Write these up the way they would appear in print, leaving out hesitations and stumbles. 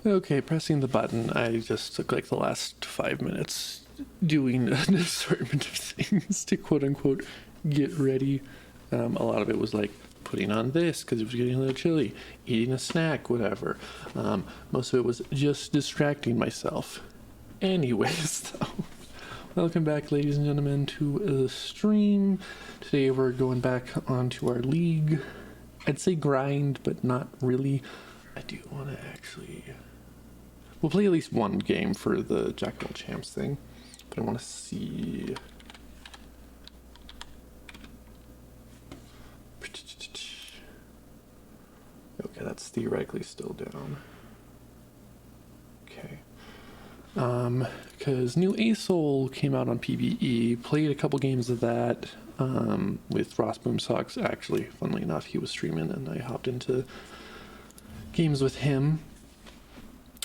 Okay, pressing the button. I just took like the last 5 minutes doing an assortment of things to quote unquote get ready. A lot of it was like putting on this because it was getting a little chilly, eating a snack, whatever. Most of it was just distracting myself. Anyways, though, welcome back, ladies and gentlemen, to the stream. Today we're going back onto our league. I'd say grind, but not really. I do want to actually... We'll play at least one game for the Jack of all Champs thing, but I want to see... Okay, that's theoretically still down. Okay. Because new ASOL came out on PvE, played a couple games of that with Ross Boomsocks. Actually, funnily enough, he was streaming and I hopped into games with him.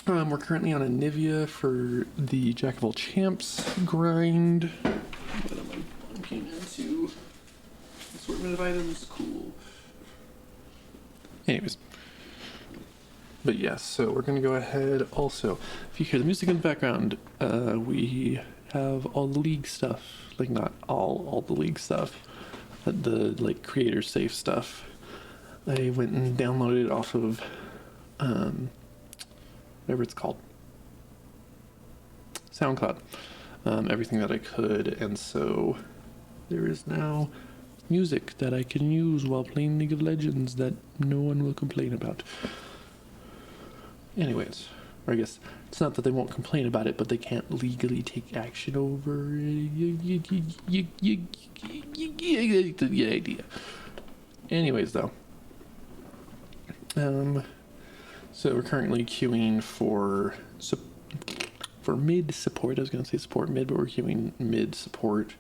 We're currently on a Nivea for the Jack of all Champs grind. What am I bumping into? Assortment of items, cool. Anyways. But yes, so we're going to go ahead. Also, if you hear the music in the background, we have all the league stuff. Like, not all the league stuff. But the, like, creator safe stuff. I went and downloaded it off of... whatever it's called, SoundCloud, everything that I could, and so there is now music that I can use while playing League of Legends that no one will complain about. Anyways, or I guess it's not that they won't complain about it, but they can't legally take action over the idea. Anyways, though, so we're currently queuing for mid support. I was going to say support mid, but we're queuing mid support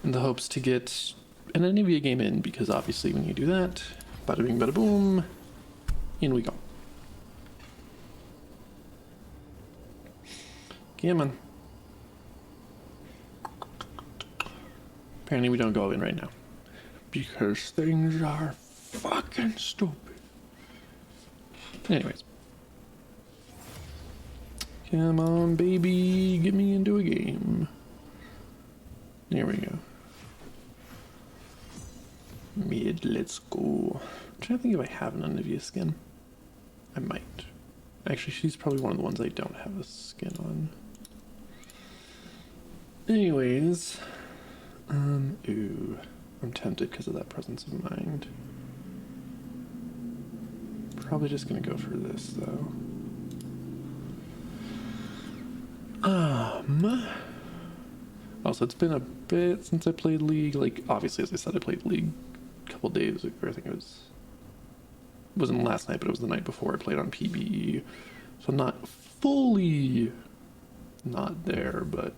in the hopes to get an Nivea game in, because obviously when you do that, bada bing, bada boom, in we go. Come on. Apparently we don't go in right now, because things are fucking stupid. Anyways. Come on, baby, get me into a game. There we go. Mid, let's go. I'm trying to think if I have an Nivea skin. I might. Actually, she's probably one of the ones I don't have a skin on. Anyways. Ooh. I'm tempted because of that presence of mind. Probably just gonna go for this, though. Also, it's been a bit since I played League. Like, obviously, as I said, I played League a couple days ago. I think it wasn't last night, but it was the night before I played on PvE. So I'm not fully not there, but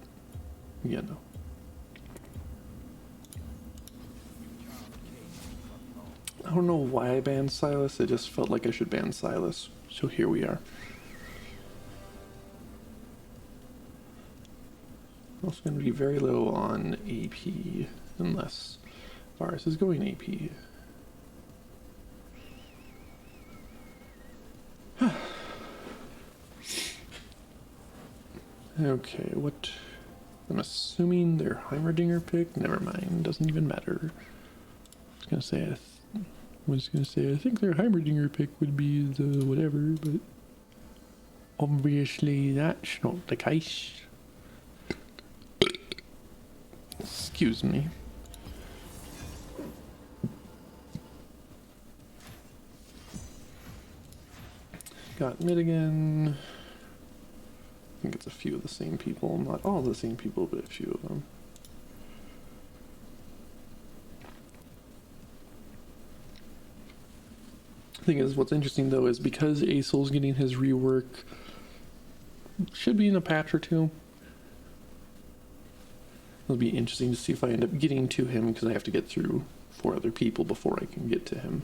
yeah, no. I don't know why I banned Silas. I just felt like I should ban Silas. So here we are. Also going to be very low on AP, unless Varus is going AP. Okay, what? I'm assuming their Heimerdinger pick? Never mind, doesn't even matter. I was gonna say I think their Heimerdinger pick would be the whatever, but obviously that's not the case. Excuse me. Got mid again. I think it's a few of the same people. Not all the same people, but a few of them. Thing is, what's interesting though is because ASOL's getting his rework, should be in a patch or two. It'll be interesting to see if I end up getting to him, because I have to get through 4 other people before I can get to him.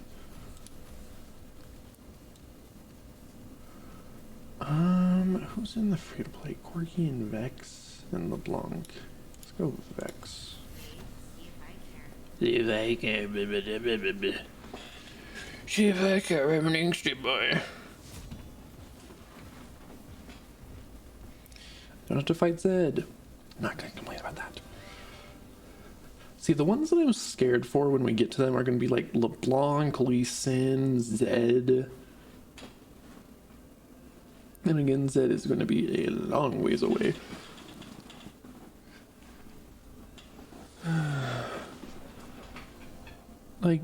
Who's in the free-to-play? Corgi and Vex and LeBlanc. Let's go with Vex. See if I can, everything's boy. Don't have to fight Zed. I'm not gonna complain about that. See, the ones that I'm scared for when we get to them are gonna be like LeBlanc, Lee Sin, Zed. And again, Zed is gonna be a long ways away. Like,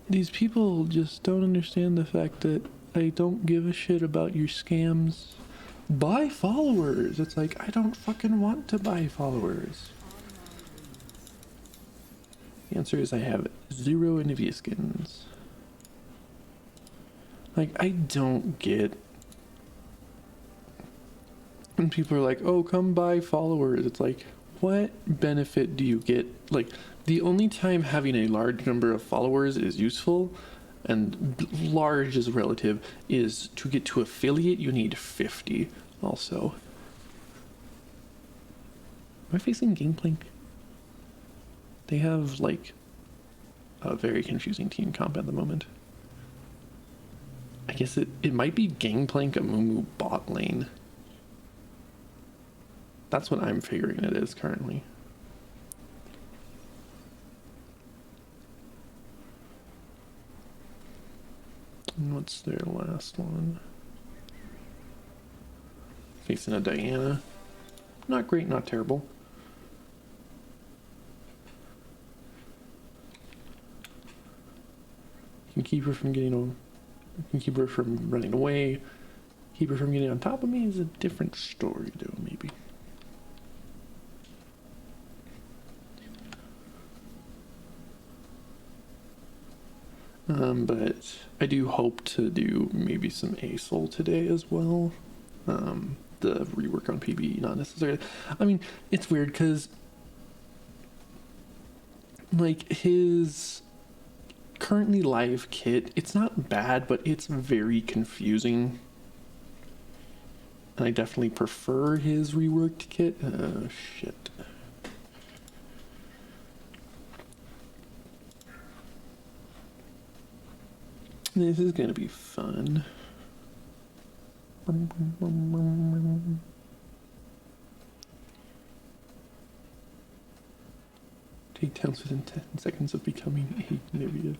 these people just don't understand the fact that I don't give a shit about your scams. Buy followers. It's like, I don't fucking want to buy followers. The answer is I have 0 Nivea skins. Like, I don't get when people are like, oh, come buy followers. It's like, what benefit do you get? Like, the only time having a large number of followers is useful, and large is relative, is to get to affiliate, you need 50 also. Am I facing Gangplank? They have, like, a very confusing team comp at the moment. I guess it might be Gangplank, Amumu, bot lane. That's what I'm figuring it is currently. And what's their last one? Facing a Diana. Not great, not terrible. Can keep her from getting on. Can keep her from running away. Keep her from getting on top of me is a different story, though, maybe. But I do hope to do maybe some ASOL today as well. The rework on PB, not necessarily. I mean, it's weird because, like, his currently live kit, it's not bad, but it's very confusing. And I definitely prefer his reworked kit. Shit. This is gonna be fun. Take towns within 10 seconds of becoming a Nivea.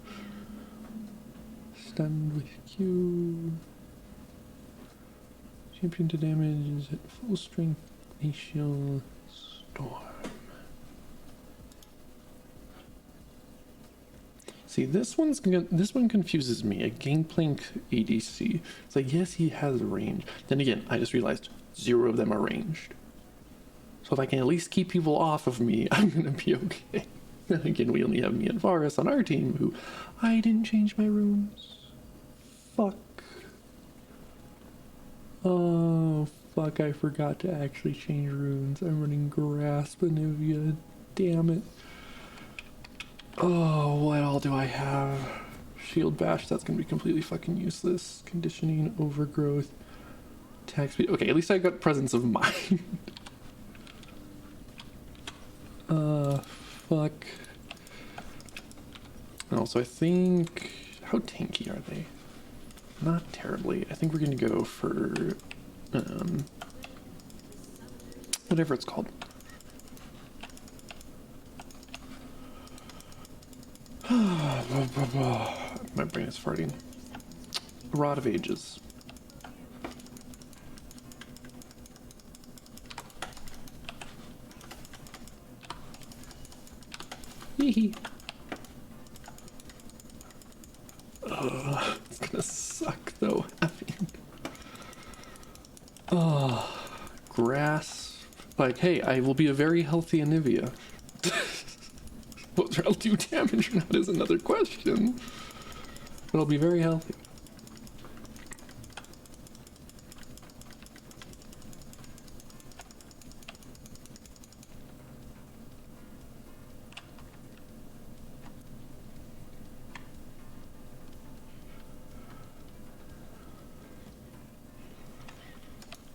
Stun with Q. Champion to damage is at full strength. Glacial Storm. See, this one confuses me. A Gangplank ADC. It's like, yes, he has range. Then again, I just realized 0 of them are ranged. So if I can at least keep people off of me, I'm gonna be okay. And again, we only have me and Varus on our team, who I didn't change my runes. Fuck. Oh, fuck, I forgot to actually change runes. I'm running Grasp and Nivea. Damn it. Oh, what all do I have? Shield Bash, that's gonna be completely fucking useless. Conditioning, Overgrowth, attack speed. Okay, at least I got Presence of Mind. Fuck. Also, I think... How tanky are they? Not terribly. I think we're gonna go for... whatever it's called. My brain is farting. Rod of Ages. Hee. It's gonna suck though. Grass. Like, hey, I will be a very healthy Anivia. Whether I'll do damage or not is another question. But I'll be very healthy.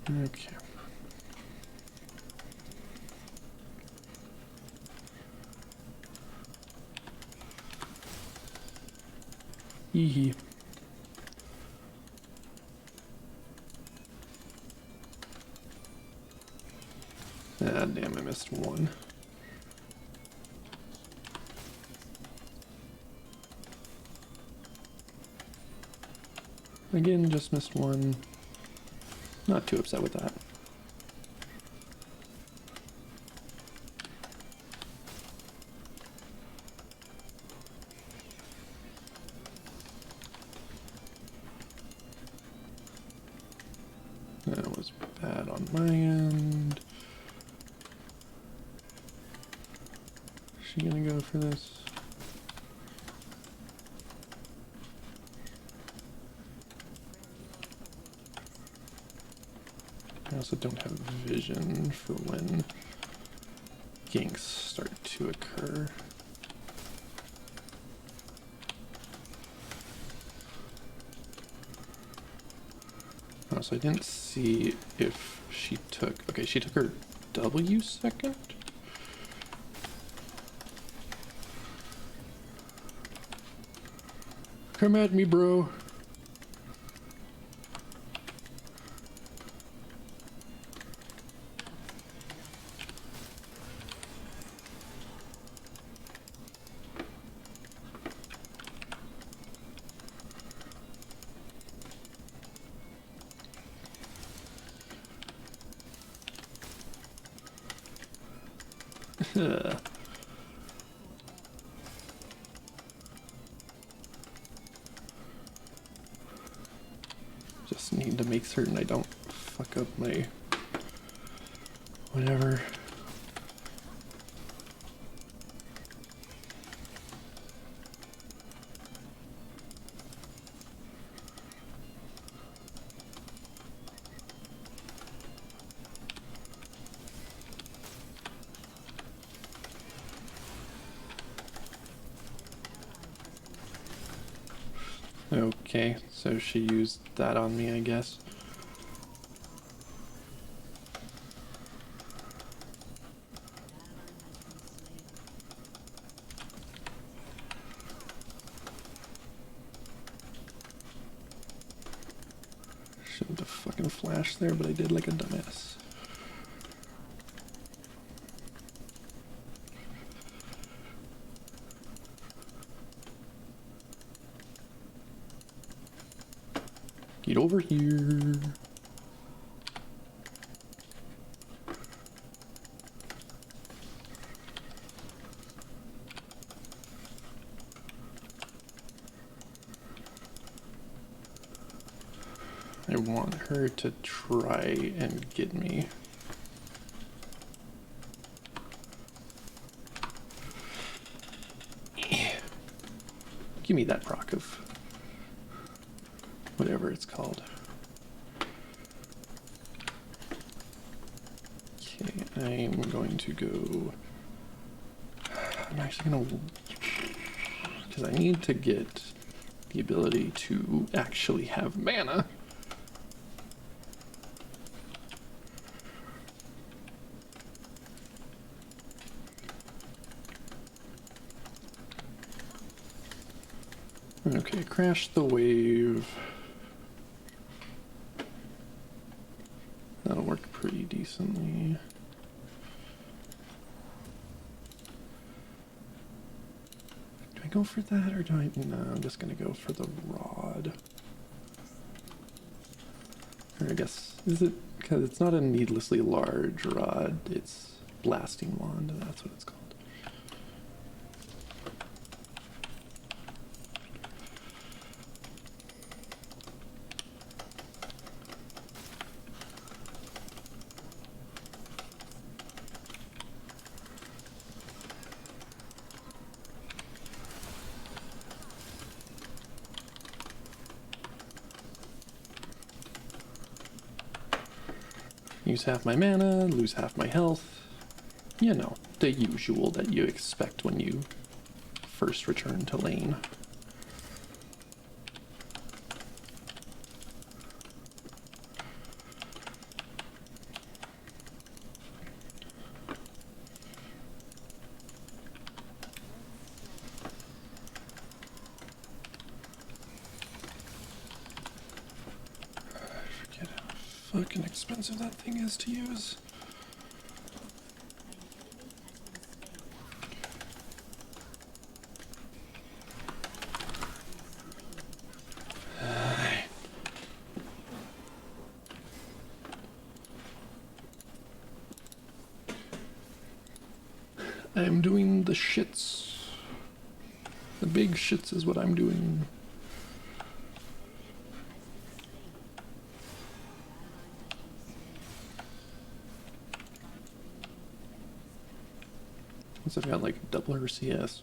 Okay. Hee. Ah, damn, I missed one. Again, just missed one. Not too upset with that. That was bad on my end. Is she gonna go for this? I also don't have vision for when ganks start to occur. Oh, so I didn't see if she took... Okay, she took her W second? Come at me, bro. Just need to make certain I don't fuck up my whatever. Okay, so she used that on me, I guess. Shouldn't have fucking flashed there, but I did like a dumbass. Get over here. I want her to try and get me. Give me that proc of whatever it's called. Okay, I'm going to go... I'm actually gonna... Because I need to get the ability to actually have mana. Okay, crash the wave. That'll work pretty decently. Do I go for that or do I... No, I'm just gonna go for the rod. Or I guess, is it... Because it's not a needlessly large rod, it's blasting wand, that's what it's called. Use half my mana, lose half my health. You know, the usual that you expect when you first return to lane. Fucking expensive that thing is to use. I'm doing the shits. The big shits is what I'm doing. Once I've got like double her CS.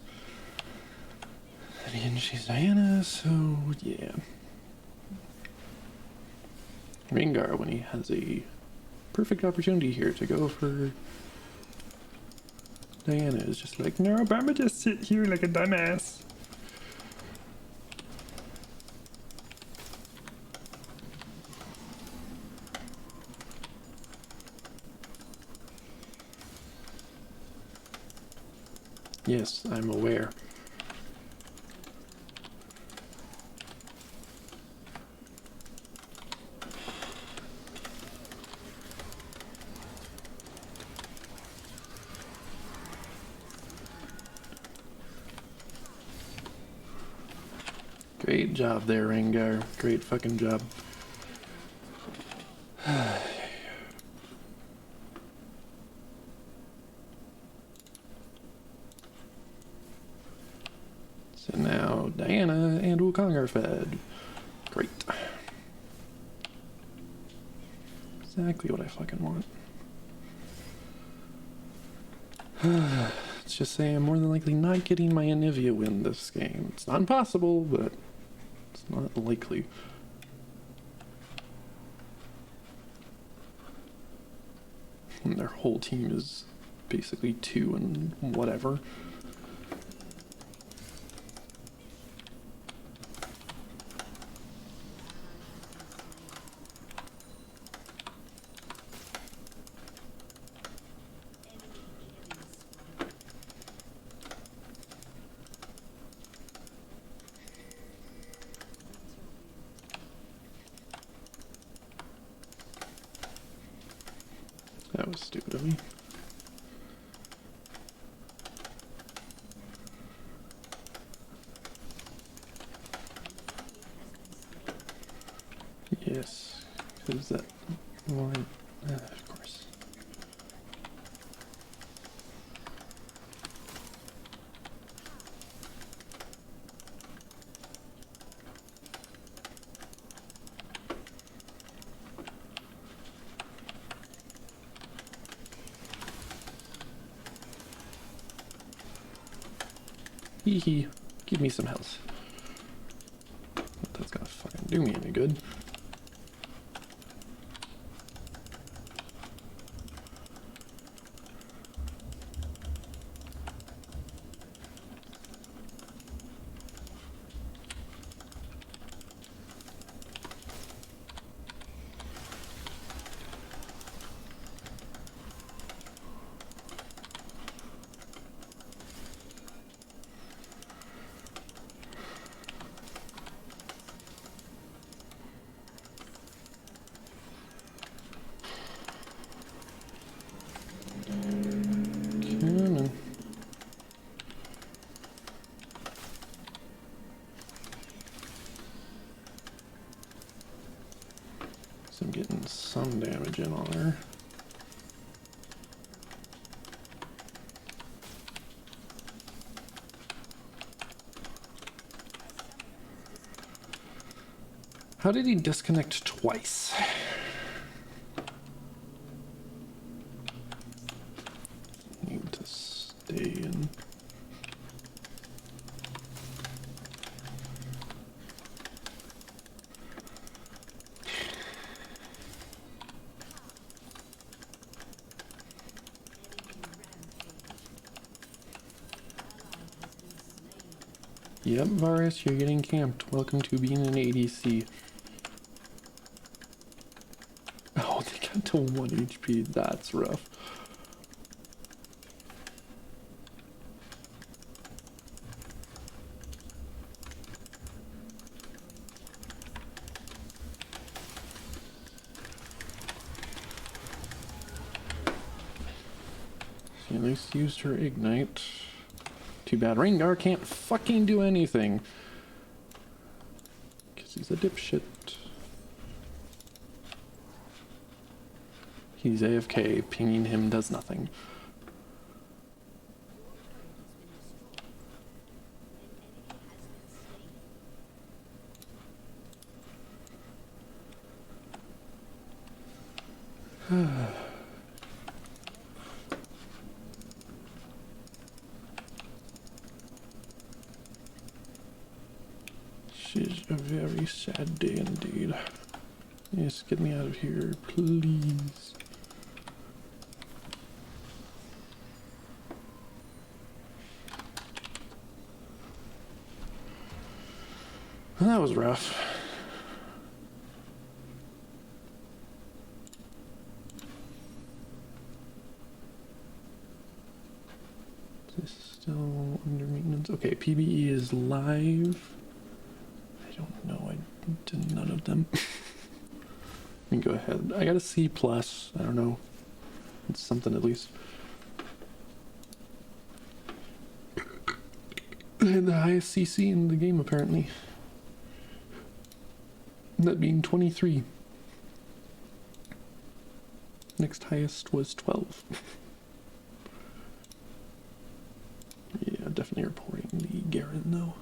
And she's Diana, so yeah. Rengar, when he has a perfect opportunity here to go for Diana, is just like, no, but I'ma just sit here like a dumbass. Yes, I'm aware. Great job there, Rengar. Great fucking job. So now Diana and Wukong are fed. Great. Exactly what I fucking want. Let's just say I'm more than likely not getting my Anivia win this game. It's not impossible, but it's not likely. And their whole team is basically 2 and whatever. That was stupid of me. Yes, because that line, of course. Hee hee, give me some health. That's gonna fucking do me any good. So I'm getting some damage in on her. How did he disconnect twice? Need to stay in. Yep, Varus, you're getting camped. Welcome to being an ADC. Oh, they got to 1 HP. That's rough. She at least used her ignite. Too bad Rengar can't fucking do anything. Because he's a dipshit. He's AFK. Pinging him does nothing. She's a very sad day indeed. Yes, get me out of here, please. Well, that was rough. Is this still under maintenance? Okay, PBE is live. I don't know. I did none of them. Let me go ahead. I got a C+. I don't know. It's something at least. I had the highest CC in the game, apparently. That being 23. Next highest was 12. Yeah, definitely reporting the Garen, though.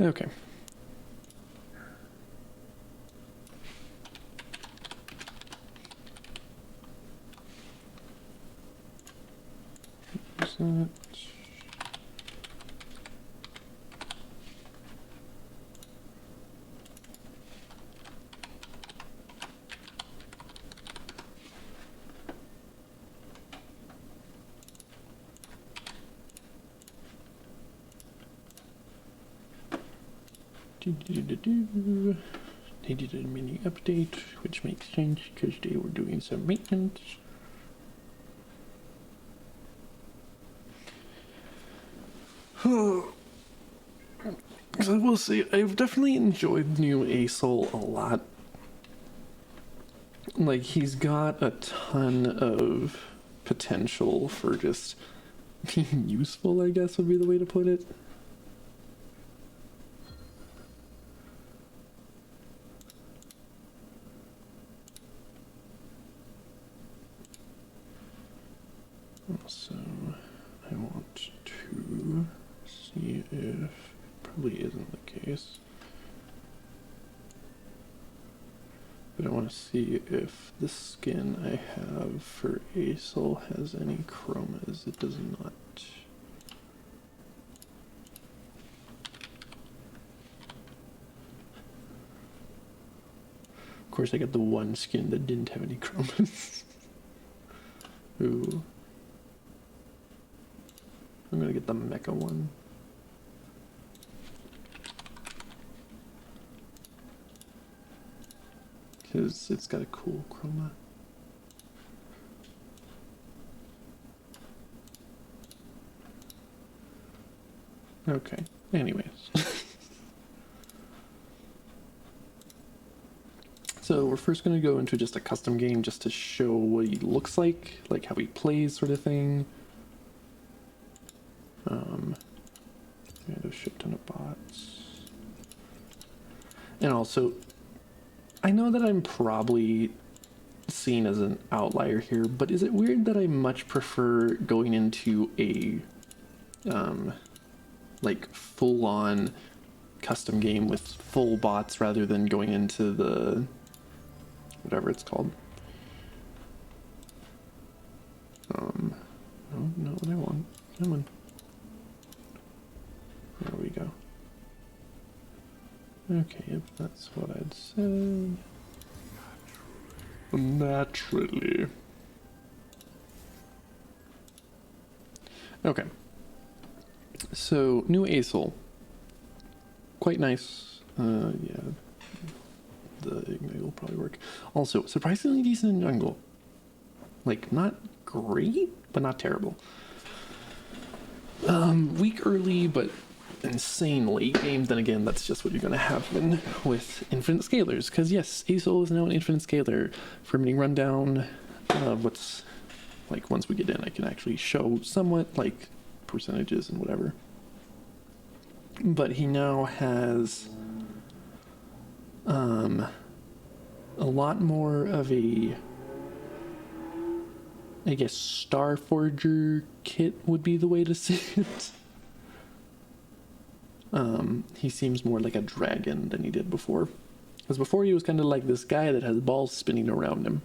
Okay. Is that... They did a mini update, which makes sense because they were doing some maintenance. So I will say, I've definitely enjoyed new Asol a lot. Like, he's got a ton of potential for just being useful, I guess would be the way to put it. So I want to see if probably isn't the case, but I want to see if the skin I have for Asol has any chromas. It does not. Of course, I got the one skin that didn't have any chromas. Ooh. I'm gonna get the mecha one. Because it's got a cool chroma. Okay, anyways. So we're first gonna go into just a custom game just to show what he looks like how he plays sort of thing. A shit ton of bots. And also, I know that I'm probably seen as an outlier here, but is it weird that I much prefer going into a like full-on custom game with full bots rather than going into the whatever it's called? No, not what I want. Come on. There we go. Okay, yep, that's what I'd said. Naturally. Okay. So, new Asol. Quite nice. Yeah. The Ignite will probably work. Also, surprisingly decent in jungle. Like, not great, but not terrible. Weak early, but insane late game. Then again, that's just what you're going to happen with infinite scalers. Because yes, Asol is now an infinite scaler. Permitting rundown of what's like once we get in, I can actually show somewhat like percentages and whatever. But he now has a lot more of a, I guess, Starforger kit would be the way to say it. He seems more like a dragon than he did before. Because before he was kind of like this guy that has balls spinning around him.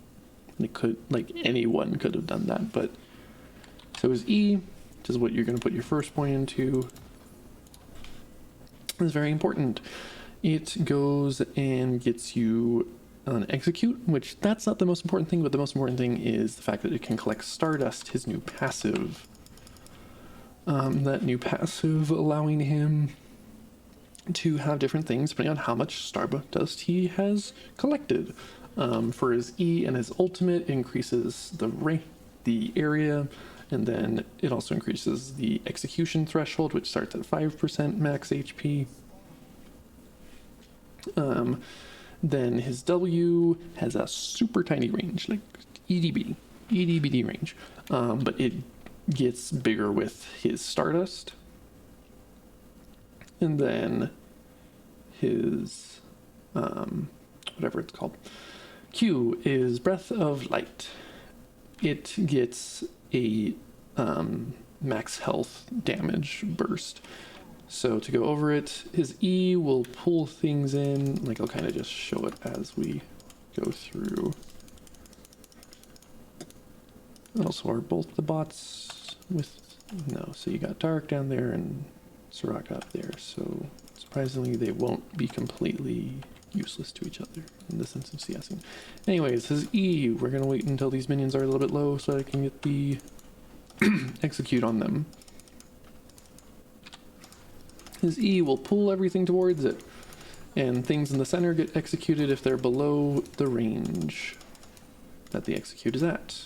And it could, like, anyone could have done that, but... So his E, which is what you're going to put your first point into, is very important. It goes and gets you an execute, which that's not the most important thing, but the most important thing is the fact that it can collect Stardust, his new passive. That new passive allowing him to have different things depending on how much Stardust he has collected. For his E and his ultimate, increases the area, and then it also increases the execution threshold, which starts at 5% max HP. Then his W has a super tiny range, like EDBD range, but it gets bigger with his Stardust. And then his, whatever it's called, Q is Breath of Light. It gets a max health damage burst. So to go over it, his E will pull things in, like I'll kind of just show it as we go through. Also are both the bots with, no, so you got Dark down there and Soraka up there, so surprisingly they won't be completely useless to each other in the sense of CSing. Anyways, his E, we're going to wait until these minions are a little bit low so I can get the execute on them. His E will pull everything towards it, and things in the center get executed if they're below the range that the execute is at.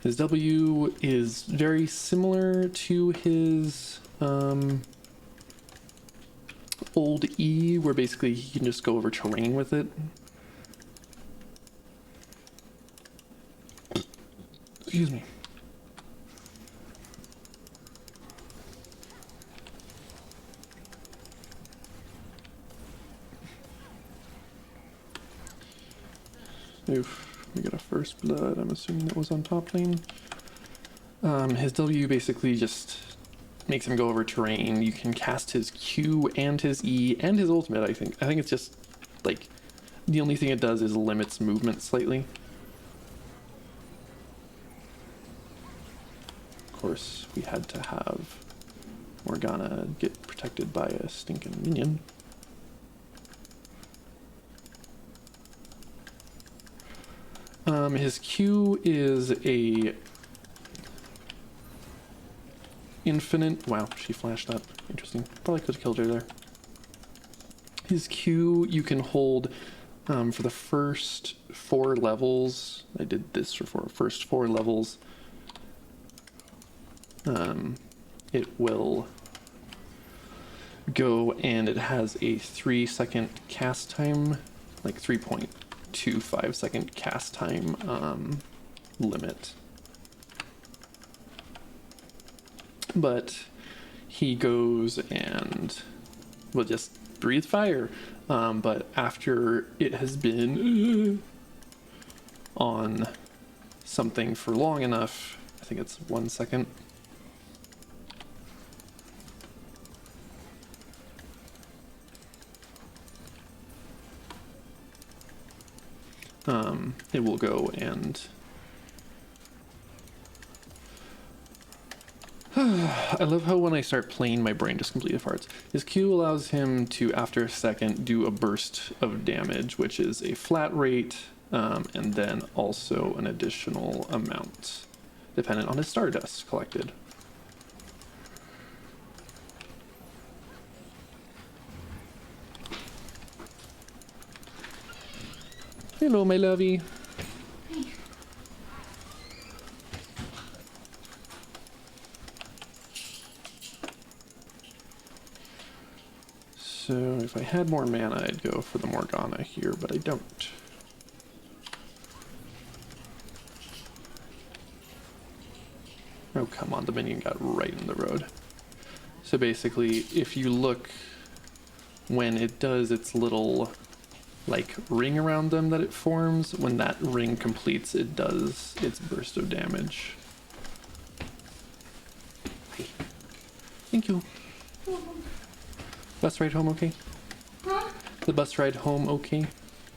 His W is very similar to his old E, where basically he can just go over terrain with it. Excuse me. Oof, we got a first blood. I'm assuming that was on top lane. His W basically just makes him go over terrain. You can cast his Q and his E and his ultimate, I think. I think it's just, like, the only thing it does is limits movement slightly. Of course, we had to have Morgana get protected by a stinking minion. His Q is a infinite, wow, she flashed up, interesting, probably could have killed her there. His Q you can hold for the first 4 levels. I did this for first 4 levels. It will go and it has a 3-second cast time, like 3.25-second cast time limit. But he goes and will just breathe fire. But after it has been on something for long enough, I think it's 1 second. It will go and I love how when I start playing my brain just completely farts. His Q allows him to, after a second, do a burst of damage, which is a flat rate, and then also an additional amount dependent on his Stardust collected. Hello, my lovey. So if I had more mana, I'd go for the Morgana here, but I don't. Oh, come on, the minion got right in the road. So basically, if you look, when it does its little, like, ring around them that it forms, when that ring completes, it does its burst of damage. Thank you. Bus ride home okay? Huh? The bus ride home okay?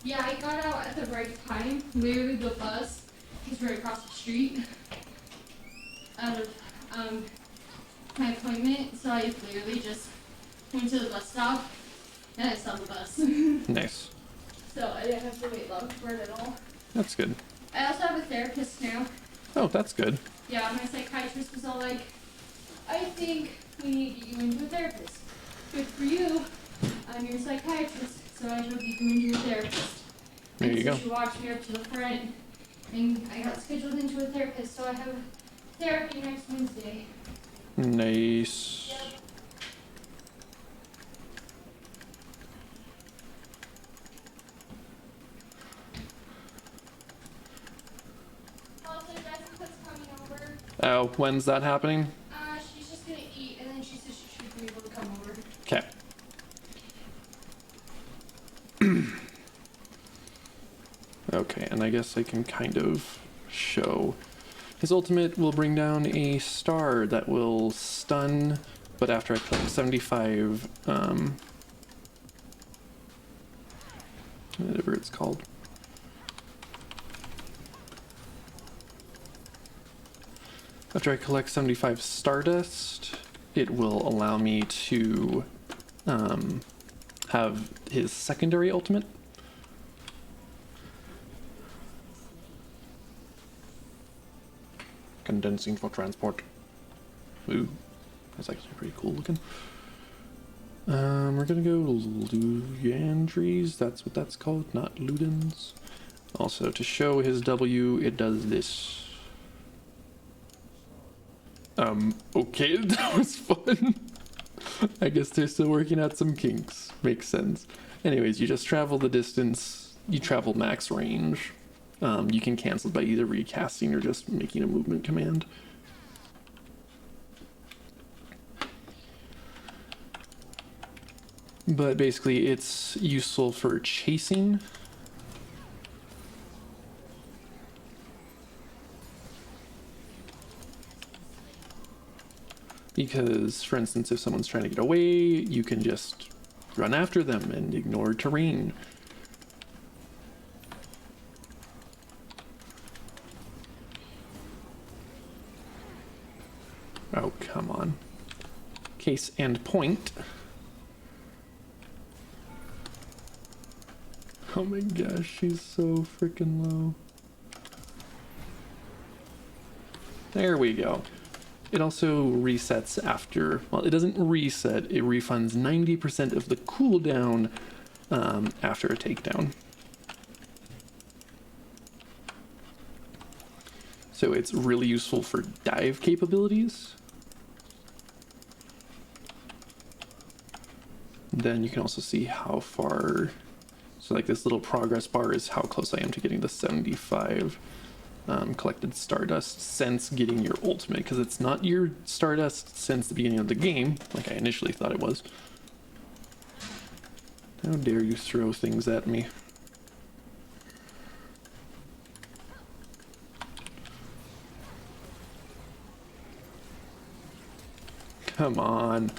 Yeah, I got out at the right time. Literally, the bus is right across the street out of my appointment. So I literally just went to the bus stop and I saw the bus. Nice. So I didn't have to wait long for it at all. That's good. I also have a therapist now. Oh, that's good. Yeah, my psychiatrist was all like, I think we need to get you into a therapist. Good for you. I'm your psychiatrist, so I shall get you into your therapist. There you so go. She walked me up to the front, and I got scheduled into a therapist, so I have therapy next Wednesday. Nice. Yep. Also, Jessica's coming over. Oh, when's that happening? She's just gonna eat, and then she said she should be able to come over. Okay. Okay, and I guess I can kind of show. His ultimate will bring down a star that will stun, but after I collect 75, whatever it's called. After I collect 75 Stardust, it will allow me to have his secondary ultimate. Condensing for transport. Ooh, that's actually pretty cool looking. We're gonna go Luyandries, that's what that's called, not Ludens. Also, to show his W, it does this. Okay, that was fun. I guess they're still working out some kinks. Makes sense. Anyways, you just travel the distance, you travel max range. You can cancel by either recasting or just making a movement command. But basically, it's useful for chasing. Because, for instance, if someone's trying to get away, you can just run after them and ignore terrain. Oh, come on. Case and point. Oh my gosh, she's so freaking low. There we go. It also resets after, well, it doesn't reset, it refunds 90% of the cooldown after a takedown. So it's really useful for dive capabilities. Then you can also see how far, so like this little progress bar is how close I am to getting the 75 collected Stardust since getting your ultimate, because it's not your Stardust since the beginning of the game, like I initially thought it was. How dare you throw things at me? Come on.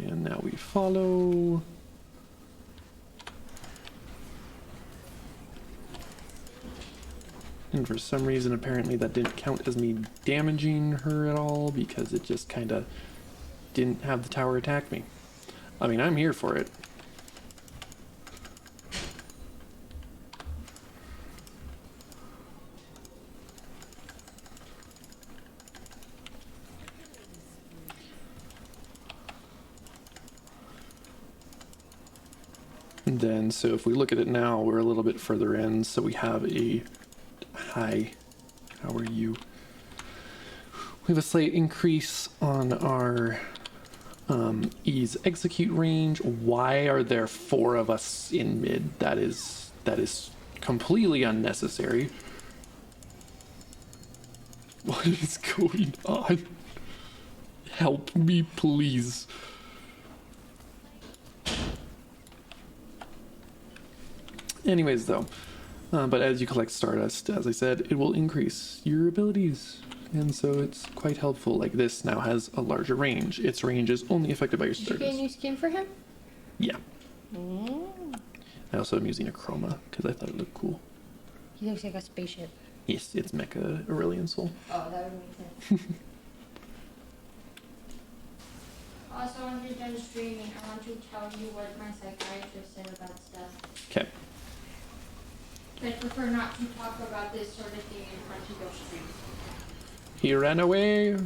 And now we follow. And for some reason, apparently that didn't count as me damaging her at all because it just kind of didn't have the tower attack me. I mean, I'm here for it. And then, so if we look at it now, we're a little bit further in, so we have a, hi, how are you? We have a slight increase on our ease execute range. Why are there 4 of us in mid? That is completely unnecessary. What is going on? Help me, please. Anyways, though, But as you collect Stardust, as I said, it will increase your abilities. And so it's quite helpful. Like this now has a larger range. Its range is only affected by your Did you get a Stardust. new skin for him? Yeah. Mm. I also am using a chroma because I thought it looked cool. He looks like a spaceship. Yes, it's Mecha Aurelion Soul. Oh, that would make sense. Also, when you're done streaming, I want to tell you what my psychiatrist said about stuff. Okay. I prefer not to talk about this sort of thing in front of your stream. He ran away.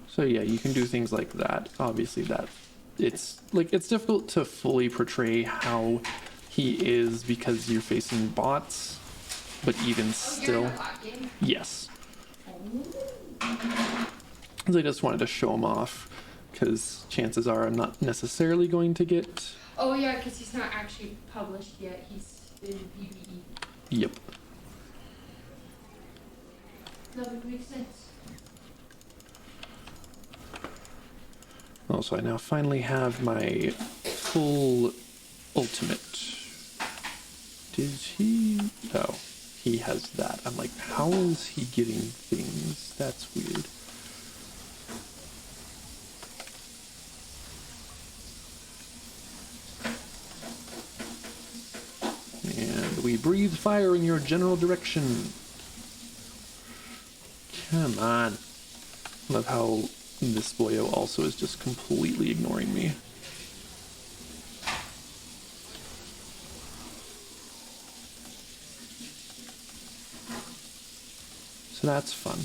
So yeah, you can do things like that. Obviously that it's difficult to fully portray how he is because you're facing bots, but even Oh, you're still, in a bot game? yes. Oh. I just wanted to show him off because chances are I'm not necessarily going to get. Oh yeah, because he's not actually published yet. He's in PvE. Yep. That would make sense. Also, I now finally have my full ultimate. Did he? No, he has that. I'm like, how is he getting things? That's weird. And we breathe fire in your general direction. Come on. Love how this boyo also is just completely ignoring me. So that's fun.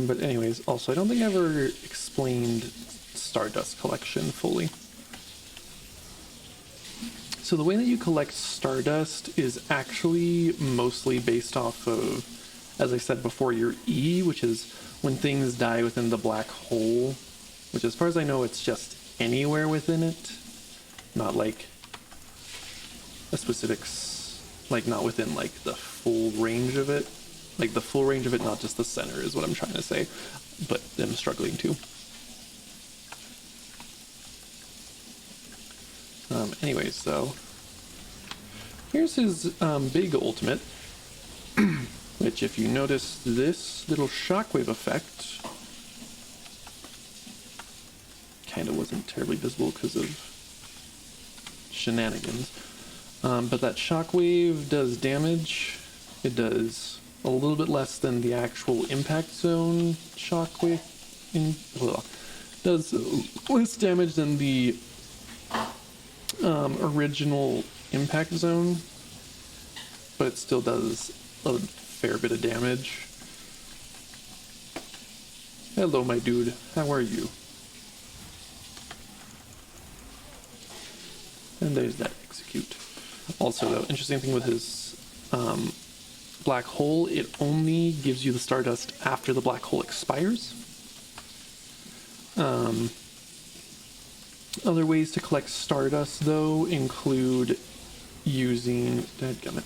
But anyways, also I don't think I ever explained Stardust collection fully. So the way that you collect Stardust is actually mostly based off of, as I said before, your E, which is when things die within the black hole, which as far as I know, it's just anywhere within it, not like a specific, like not within like the full range of it. Like the full range of it, not just the center, is what I'm trying to say. But I'm struggling too. Anyways, though, here's his big ultimate, which if you notice this little shockwave effect, kind of wasn't terribly visible because of shenanigans. But that shockwave does damage. It does a little bit less than the actual impact zone shockwave. Does less damage than the original impact zone, but it still does a fair bit of damage. Hello, my dude. How are you? And there's that execute. Also, though, interesting thing with his black hole, it only gives you the Stardust after the black hole expires. Other ways to collect Stardust, though, include using... Dadgummit.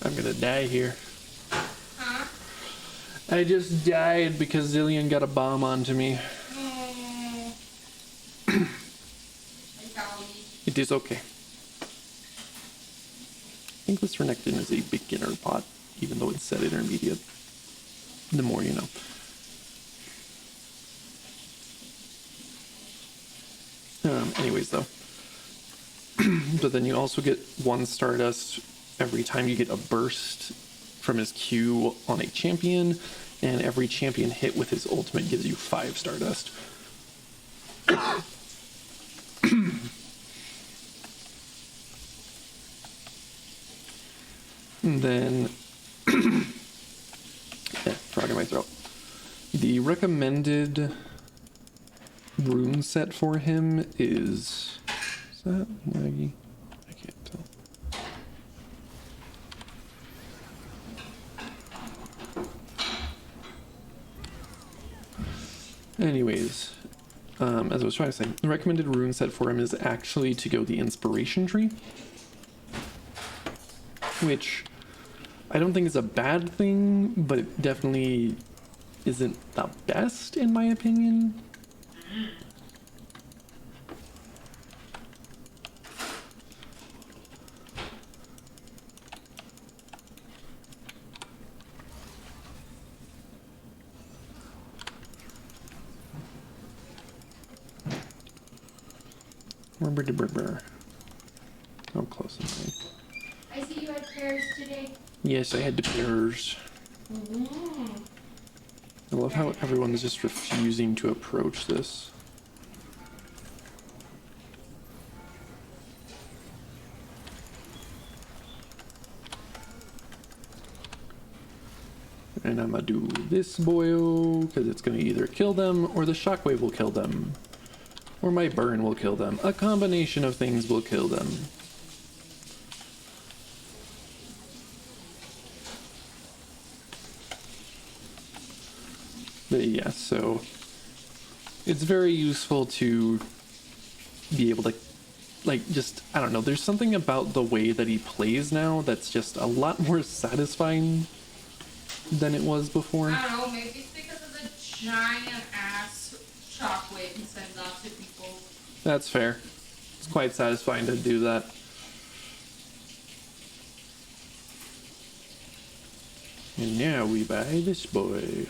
I'm gonna die here. Huh? I just died because Zillion got a bomb onto me. It is okay. I think this Renekton is a beginner bot, even though it's set intermediate. The more you know. Anyways, though. But then you also get 1 Stardust every time you get a burst from his Q on a champion, and every champion hit with his ultimate gives you 5 Stardust. And then, frog in my throat. The recommended rune set for him is that laggy? I can't tell. Anyways, as I was trying to say, the recommended rune set for him is actually to go the inspiration tree, which I don't think is a bad thing, but it definitely isn't the best in my opinion. How close am I? I see you had prayers today. Yes, I had the prayers. I love how everyone is just refusing to approach this. And I'm gonna do this boyo, because it's gonna either kill them, or the shockwave will kill them. Or my burn will kill them. A combination of things will kill them. But yeah, so it's very useful to be able to, like, just, I don't know, there's something about the way that he plays now that's just a lot more satisfying than it was before. I don't know, maybe it's because of the giant ass shockwave he sends off to people. That's fair. It's quite satisfying to do that. And now we buy this boy.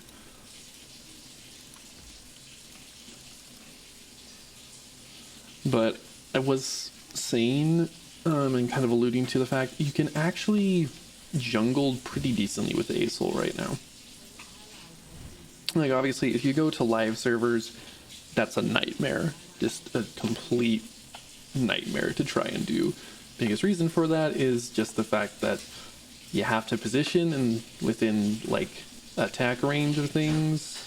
But I was saying, and kind of alluding to the fact, you can actually jungle pretty decently with Acel right now. Like, obviously, if you go to live servers, that's a nightmare. Just a complete nightmare to try and do. Biggest reason for that is just the fact that you have to position and within, like, attack range of things.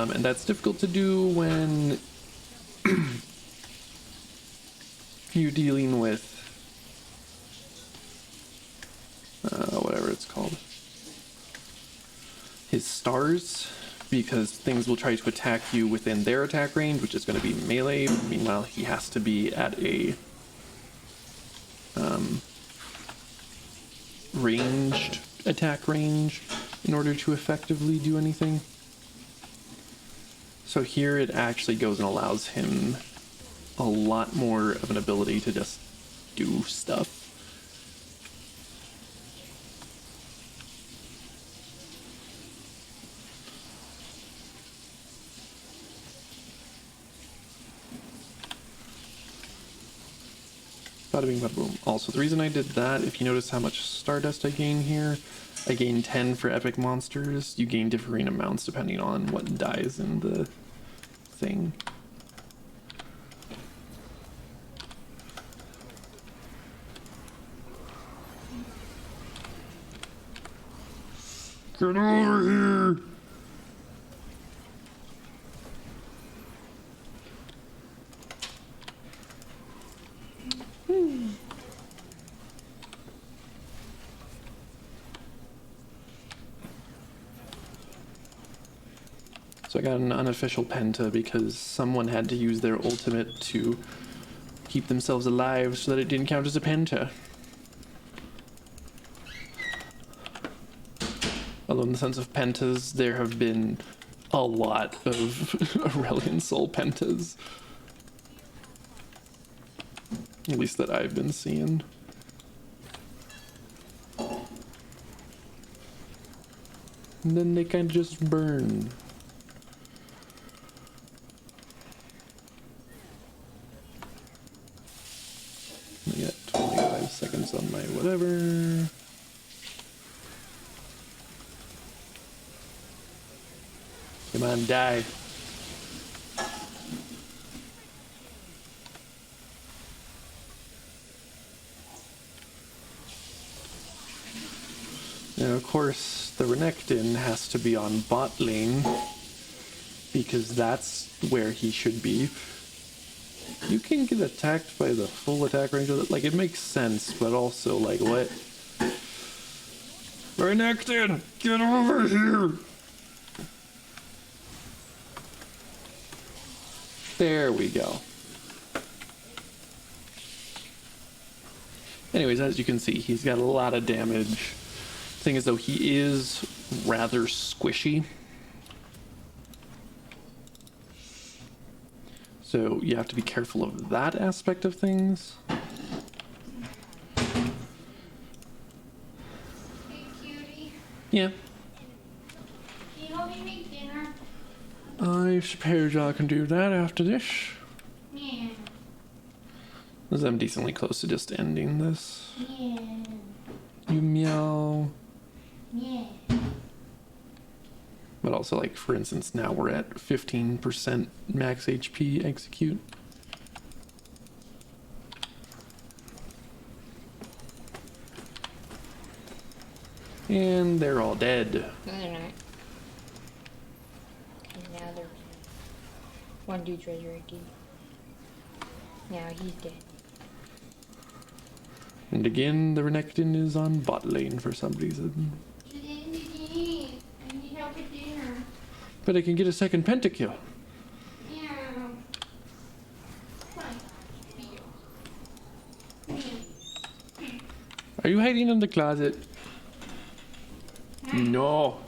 And that's difficult to do when you're dealing with whatever it's called, his stars, because things will try to attack you within their attack range, which is going to be melee. Meanwhile, he has to be at a ranged attack range in order to effectively do anything. So here it actually goes and allows him a lot more of an ability to just do stuff. Bada bing, bada boom. Also, the reason I did that, if you notice how much Stardust I gain here, I gain 10 for epic monsters. You gain differing amounts depending on what dies in the thing. Get over here! So I got an unofficial penta because someone had to use their ultimate to keep themselves alive so that it didn't count as a penta. Although in the sense of pentas, there have been a lot of Aurelian Soul pentas. At least that I've been seeing. And then they kind of just burn. I got 25 seconds on my whatever. Come on, die. Now, of course, the Renekton has to be on bot lane, because that's where he should be. You can get attacked by the full attack range of it. Like, it makes sense, but also, like, what? Renekton, get over here! There we go. Anyways, as you can see, he's got a lot of damage. Thing is, though, he is rather squishy. So you have to be careful of that aspect of things. Hey, cutie. Yeah. Can you help me make dinner? I suppose I can do that after this. Yeah. As I'm decently close to just ending this. Yeah. You meow. Yeah. But also, like, for instance, now we're at 15% max HP execute. And they're all dead. No, they're not. And now they're... One dude's resurrected. Now he's dead. And again, the Renekton is on bot lane for some reason. I need help with dinner. But I can get a second pentakill. Yeah. Fine. Are you hiding in the closet? No.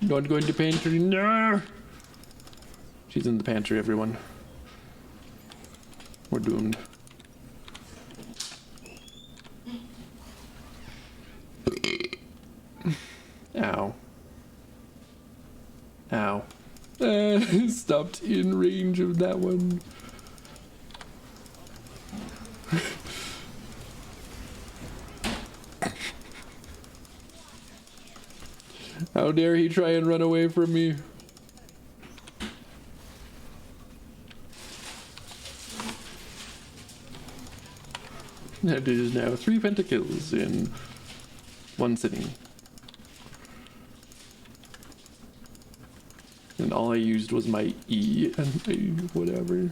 Don't go in the pantry. No. She's in the pantry, everyone. We're doomed. Ow. Ow. Stopped in range of that one. How dare he try and run away from me? That is now 3 pentakills in one sitting. And all I used was my E and whatever.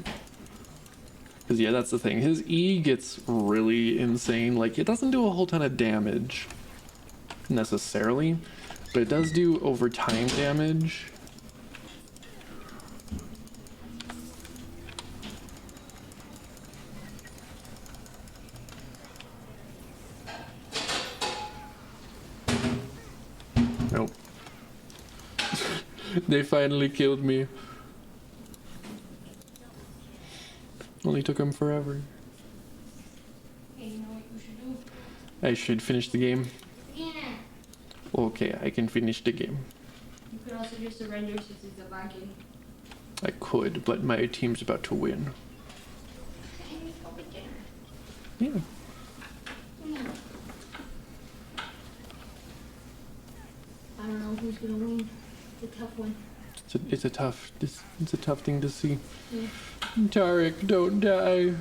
Because yeah, that's the thing. His E gets really insane. Like, it doesn't do a whole ton of damage necessarily, but it does do over time damage. Nope. They finally killed me. Only took them forever. Hey, you know what you should do? I should finish the game. Yeah. Okay, I can finish the game. You could also just surrender since it's a vacuum. I could, but my team's about to win. And you go with dinner. Yeah. Yeah. I don't know who's gonna win. It's a tough one. It's a tough thing to see. Yeah. Tarek, don't die.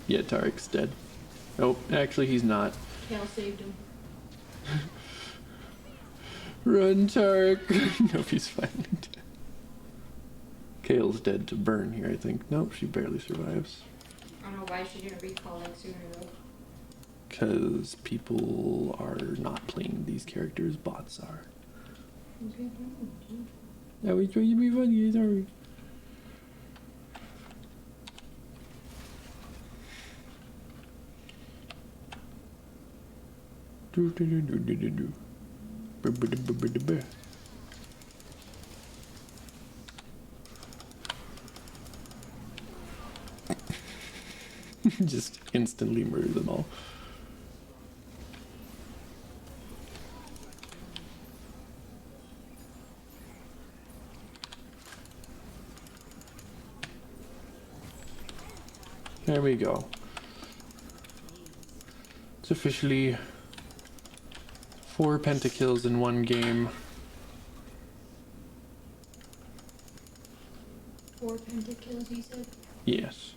Yeah, Tarek's dead. Nope, actually he's not. Kale saved him. Run, Tarek. Nope, he's finally dead. Kale's dead to burn here, I think. Nope, she barely survives. I don't know why she didn't recall like sooner though. Because people are not playing these characters, bots are. Okay. I was trying to be funny, sorry. Do do do do do do do. Buh, buh, buh, buh, buh, buh. Just instantly murder them all. There we go. It's officially 4 pentakills in one game. 4 pentakills, you said? Yes.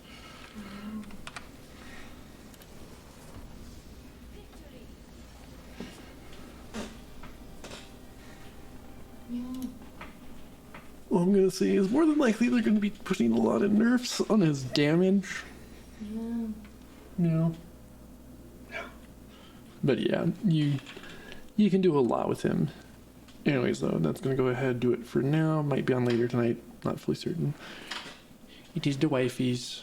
Yeah. all I'm gonna say is more than likely they're gonna be putting a lot of nerfs on his damage. Yeah. No. But yeah, you can do a lot with him. Anyways, though, that's gonna go ahead and do it for now. Might be on later tonight. Not fully certain. It is the wifey's.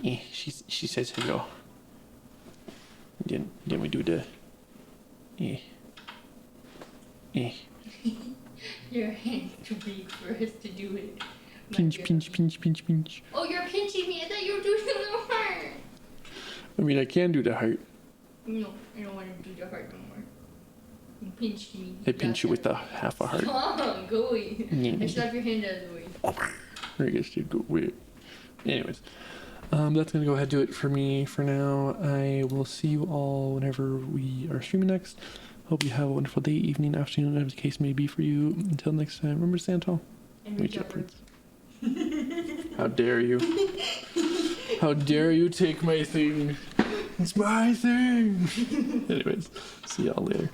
She says hello. Then we do the. Your hand's too big for us to do it. Pinch, pinch, pinch, pinch, pinch. Oh, you're pinching me. I thought you were doing the little heart. I mean, I can do the heart. No, I don't want to do the heart no more. You pinched me. I pinch you with a half a heart. Oh, go away. I slap your hand out of the way. I guess you go weird. Anyways, that's gonna go ahead and do it for me for now. I will see you all whenever we are streaming next. Hope you have a wonderful day, evening, afternoon, whatever the case may be for you. Until next time, remember to stand tall. And Meet you upwards. How dare you? How dare you take my thing? It's my thing. Anyways, see y'all later.